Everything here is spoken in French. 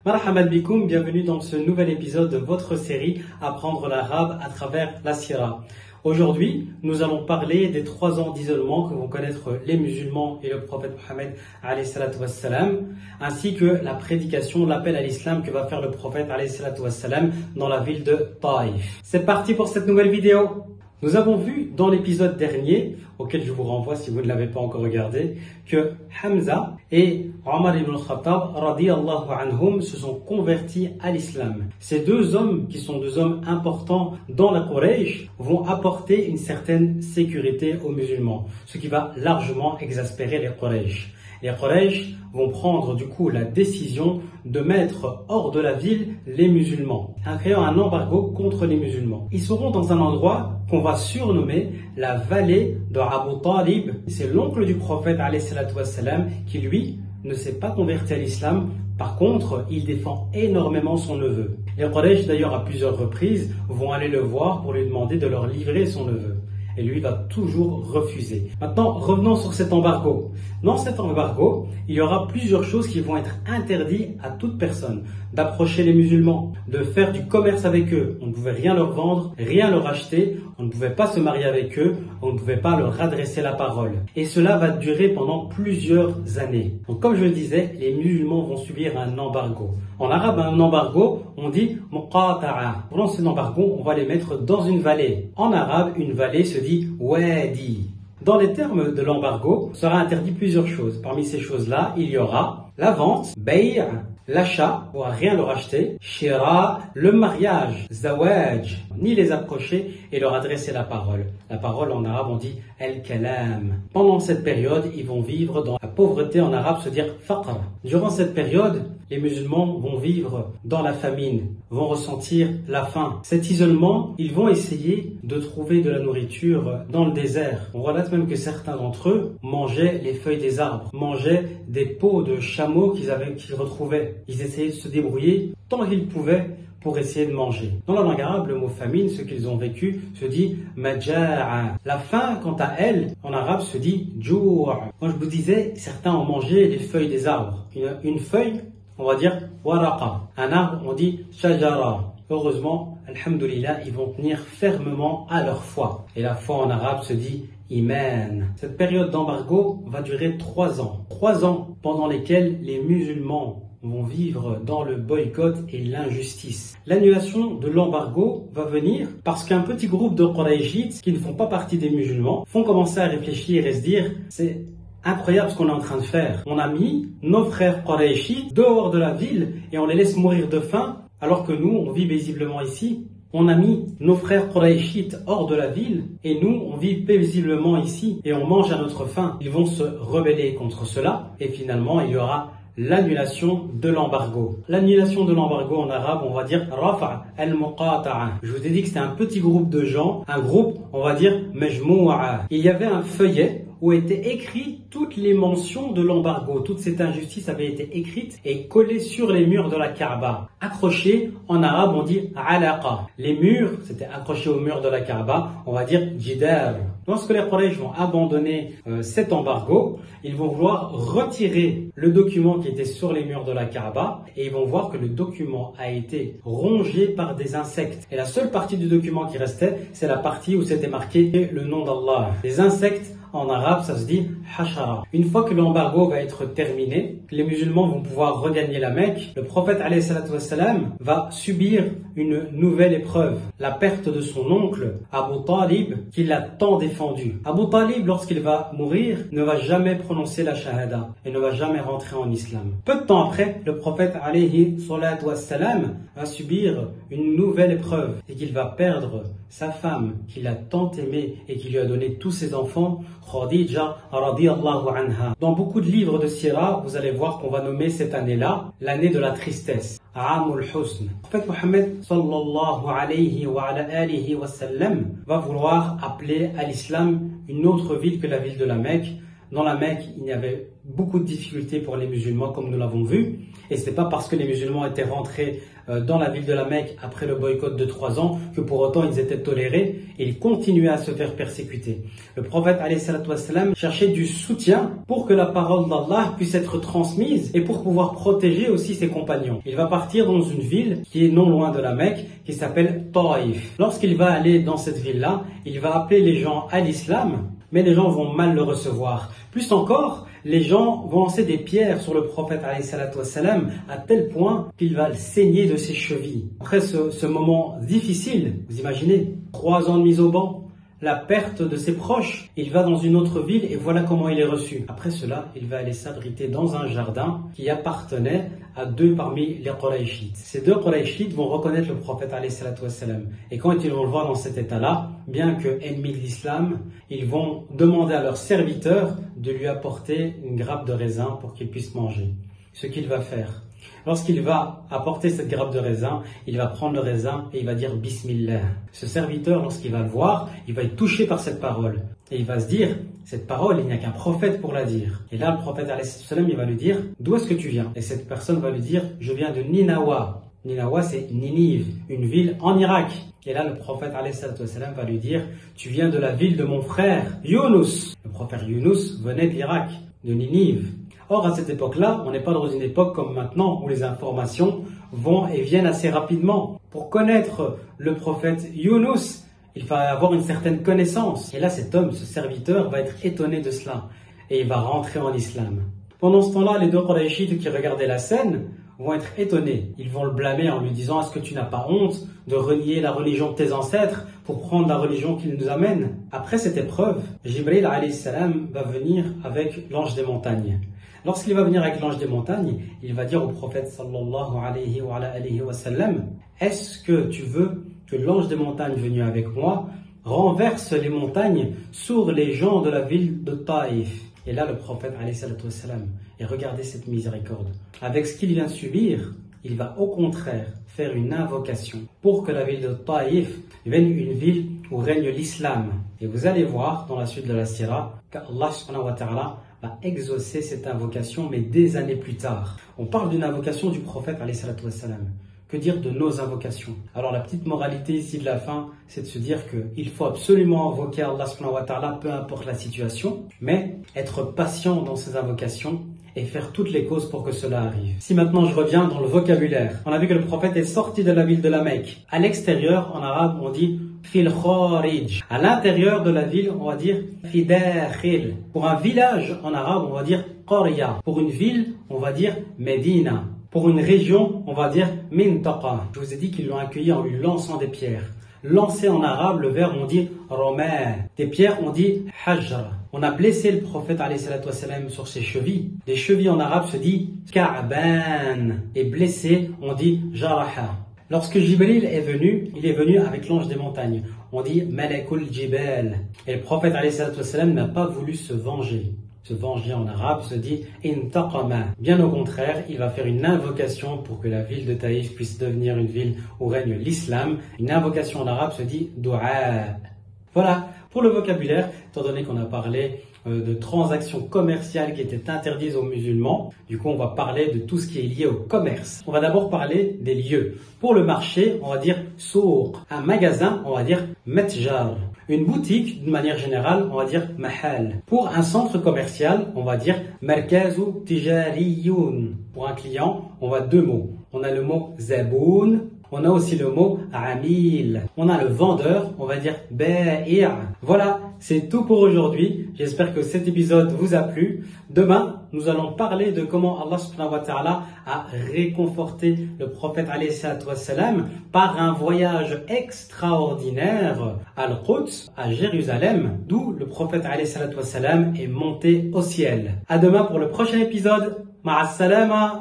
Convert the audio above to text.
Marhaban bikoum, bienvenue dans ce nouvel épisode de votre série Apprendre l'arabe à travers la Sira. Aujourd'hui, nous allons parler des 3 ans d'isolement que vont connaître les musulmans et le prophète Mohammed alayhi salatu wassalam, ainsi que la prédication, l'appel à l'islam que va faire le prophète alayhi salatu wassalam dans la ville de Taïf. C'est parti pour cette nouvelle vidéo. Nous avons vu dans l'épisode dernier, auquel je vous renvoie si vous ne l'avez pas encore regardé, que Hamza et Omar ibn al-Khattab radiyallahu anhum se sont convertis à l'islam. Ces 2 hommes, qui sont 2 hommes importants dans la Quraysh, vont apporter une certaine sécurité aux musulmans, ce qui va largement exaspérer les Quraysh. Les Quraysh vont prendre du coup la décision de mettre hors de la ville les musulmans, en créant un embargo contre les musulmans. Ils seront dans un endroit qu'on va surnommer la vallée de Abu Talib. C'est l'oncle du prophète alayhi salatu wassalam qui lui ne s'est pas converti à l'islam. Par contre, il défend énormément son neveu. Les Quraysh d'ailleurs à plusieurs reprises vont aller le voir pour lui demander de leur livrer son neveu. Et lui va toujours refuser. Maintenant, revenons sur cet embargo. Dans cet embargo, il y aura plusieurs choses qui vont être interdites à toute personne. D'approcher les musulmans, de faire du commerce avec eux. On ne pouvait rien leur vendre, rien leur acheter. On ne pouvait pas se marier avec eux. On ne pouvait pas leur adresser la parole. Et cela va durer pendant plusieurs années. Donc comme je le disais, les musulmans vont subir un embargo. En arabe, un embargo, on dit muqata'a. Pendant cet embargo, on va les mettre dans une vallée. En arabe, une vallée se dit wadi. Dans les termes de l'embargo, sera interdit plusieurs choses. Parmi ces choses-là, il y aura la vente, bay', l'achat, on ne pourra rien leur acheter, shira, le mariage, zawaj, ni les approcher et leur adresser la parole. La parole en arabe on dit al-kalam. Pendant cette période, ils vont vivre dans la pauvreté, en arabe se dire faqr. Durant cette période, les musulmans vont vivre dans la famine, vont ressentir la faim. Cet isolement, ils vont essayer de trouver de la nourriture dans le désert. On relate même que certains d'entre eux mangeaient les feuilles des arbres, mangeaient des peaux de chameaux qu'ils retrouvaient. Ils essayaient de se débrouiller tant qu'ils pouvaient pour essayer de manger. Dans la langue arabe, le mot famine, ce qu'ils ont vécu, se dit maja'a. La faim, quant à elle, en arabe, se dit jou'. Quand je vous disais, certains ont mangé les feuilles des arbres. Une feuille, on va dire waraqa. Un arbre, on dit shajara. Heureusement, alhamdoulilah, ils vont tenir fermement à leur foi. Et la foi en arabe se dit iman. Cette période d'embargo va durer 3 ans. 3 ans pendant lesquels les musulmans vont vivre dans le boycott et l'injustice. L'annulation de l'embargo va venir parce qu'un petit groupe de Qurayshites qui ne font pas partie des musulmans vont commencer à réfléchir et se dire c'est incroyable ce qu'on est en train de faire. On a mis nos frères Qurayshites dehors de la ville et on les laisse mourir de faim alors que nous on vit paisiblement ici. On a mis nos frères Qurayshites hors de la ville et nous, on vit paisiblement ici et on mange à notre faim. Ils vont se rebeller contre cela et finalement, il y aura l'annulation de l'embargo. L'annulation de l'embargo en arabe, on va dire rafa' al-muqata'a. Je vous ai dit que c'était un petit groupe de gens, un groupe, on va dire majmou'a. Il y avait un feuillet où étaient écrites toutes les mentions de l'embargo. Toute cette injustice avait été écrite et collée sur les murs de la Kaaba. Accrochée, en arabe on dit alaqa. Les murs, c'était accroché aux murs de la Kaaba, on va dire jidar. Lorsque les Quraysh vont abandonner cet embargo, ils vont vouloir retirer le document qui était sur les murs de la Kaaba et ils vont voir que le document a été rongé par des insectes. Et la seule partie du document qui restait, c'est la partie où c'était marqué le nom d'Allah. Les insectes, en arabe, ça se dit hashara. Une fois que l'embargo va être terminé, les musulmans vont pouvoir regagner la Mecque. Le prophète alayhi salatu wassalam va subir une nouvelle épreuve, la perte de son oncle Abu Talib, qui l'a tant défendu. Abu Talib, lorsqu'il va mourir, ne va jamais prononcer la shahada et ne va jamais rentrer en islam. Peu de temps après, le prophète alayhi salatu wassalam va subir une nouvelle épreuve et qu'il va perdre sa femme qu'il a tant aimée et qui lui a donné tous ses enfants, Khadija radiyallahu anha. Dans beaucoup de livres de Sira, vous allez voir qu'on va nommer cette année-là l'année de la tristesse. Amul Husn. Le prophète Mohammed sallallahu alayhi wa alihi wa sallam va vouloir appeler à l'islam une autre ville que la ville de la Mecque. Dans la Mecque, il y avait beaucoup de difficultés pour les musulmans, comme nous l'avons vu. Et ce n'est pas parce que les musulmans étaient rentrés dans la ville de la Mecque après le boycott de 3 ans que pour autant ils étaient tolérés et ils continuaient à se faire persécuter. Le prophète alayhi salatu wassalam cherchait du soutien pour que la parole d'Allah puisse être transmise et pour pouvoir protéger aussi ses compagnons. Il va partir dans une ville qui est non loin de la Mecque, qui s'appelle Taïf. Lorsqu'il va aller dans cette ville-là, il va appeler les gens à l'islam, mais les gens vont mal le recevoir. Plus encore, les gens vont lancer des pierres sur le prophète alayhi salatu wassalam à tel point qu'il va le saigner de ses chevilles. Après ce moment difficile, vous imaginez, 3 ans de mise au banc, la perte de ses proches, il va dans une autre ville et voilà comment il est reçu. Après cela, il va aller s'abriter dans un jardin qui appartenait à 2 parmi les Qurayshites. Ces 2 Qurayshites vont reconnaître le prophète alayhi salatu wassalam. Et quand ils vont le voir dans cet état-là, bien que ennemis de l'islam, ils vont demander à leurs serviteurs de lui apporter une grappe de raisin pour qu'il puisse manger. Ce qu'il va faire. Lorsqu'il va apporter cette grappe de raisin, il va prendre le raisin et il va dire Bismillah. Ce serviteur, lorsqu'il va le voir, il va être touché par cette parole. Et il va se dire, cette parole, il n'y a qu'un prophète pour la dire. Et là, le prophète alayhi salam, il va lui dire, d'où est-ce que tu viens? Et cette personne va lui dire, je viens de Ninawa. Ninawa, c'est Ninive, une ville en Irak. Et là, le prophète alayhi salam va lui dire, tu viens de la ville de mon frère, Yunus. Le prophète Yunus venait d'Irak, de Ninive. Or, à cette époque-là, on n'est pas dans une époque comme maintenant où les informations vont et viennent assez rapidement. Pour connaître le prophète Yunus, il faut avoir une certaine connaissance. Et là, cet homme, ce serviteur, va être étonné de cela. Et il va rentrer en islam. Pendant ce temps-là, les 2 Qurayshites qui regardaient la scène vont être étonnés. Ils vont le blâmer en lui disant « Est-ce que tu n'as pas honte de renier la religion de tes ancêtres pour prendre la religion qu'ils nous amènent ?» Après cette épreuve, Jibril alayhi salam va venir avec l'ange des montagnes. Lorsqu'il va venir avec l'ange des montagnes, il va dire au prophète sallallahu alayhi wa sallam, est-ce que tu veux que l'ange des montagnes venu avec moi renverse les montagnes sur les gens de la ville de Taïf? Et là, le prophète alayhi wa sallam, et regardez cette miséricorde. Avec ce qu'il vient de subir, il va au contraire faire une invocation pour que la ville de Taïf devienne une ville où règne l'islam. Et vous allez voir dans la suite de la sira qu'Allah subhanahu wa ta'ala va exaucer cette invocation, mais des années plus tard. On parle d'une invocation du prophète alayhi wa sallam. Que dire de nos invocations? Alors la petite moralité ici de la fin, c'est de se dire qu'il faut absolument invoquer Allah subhanahu wa ta'ala, peu importe la situation, mais être patient dans ces invocations et faire toutes les causes pour que cela arrive. Si maintenant je reviens dans le vocabulaire, on a vu que le prophète est sorti de la ville de la Mecque. À l'extérieur, en arabe, on dit fil kharij. À l'intérieur de la ville, on va dire fi dakhil. Pour un village, en arabe, on va dire qarya. Pour une ville, on va dire Medina. Pour une région, on va dire mintaqa. Je vous ai dit qu'ils l'ont accueilli en lui lançant des pierres. Lancer en arabe, le verbe on dit roma. Des pierres, on dit hajr. On a blessé le prophète alayhi salatu wassalam sur ses chevilles. Les chevilles en arabe se dit ka'ban. Et blessé, on dit jaraha. Lorsque Jibril est venu, il est venu avec l'ange des montagnes. On dit malakul jibal. Et le prophète alayhi salatu wassalam n'a pas voulu se venger. Se venger en arabe se dit intaqama. Bien au contraire, il va faire une invocation pour que la ville de Taïf puisse devenir une ville où règne l'islam. Une invocation en arabe se dit dua. Voilà pour le vocabulaire, étant donné qu'on a parlé de transactions commerciales qui étaient interdites aux musulmans. Du coup, on va parler de tout ce qui est lié au commerce. On va d'abord parler des lieux. Pour le marché, on va dire souq. Un magasin, on va dire matjar. Une boutique, d'une manière générale, on va dire mahal. Pour un centre commercial, on va dire markazu tijariyun. Pour un client, on va 2 mots. On a le mot zaboun. On a aussi le mot amil. On a le vendeur, on va dire ba'i'. Voilà, c'est tout pour aujourd'hui. J'espère que cet épisode vous a plu. Demain, nous allons parler de comment Allah subhanahu wa ta'ala a réconforté le prophète alayhi salatu wassalam par un voyage extraordinaire à Al-Quds, à Jérusalem, d'où le prophète alayhi salatu wassalam est monté au ciel. À demain pour le prochain épisode. Ma'as salama.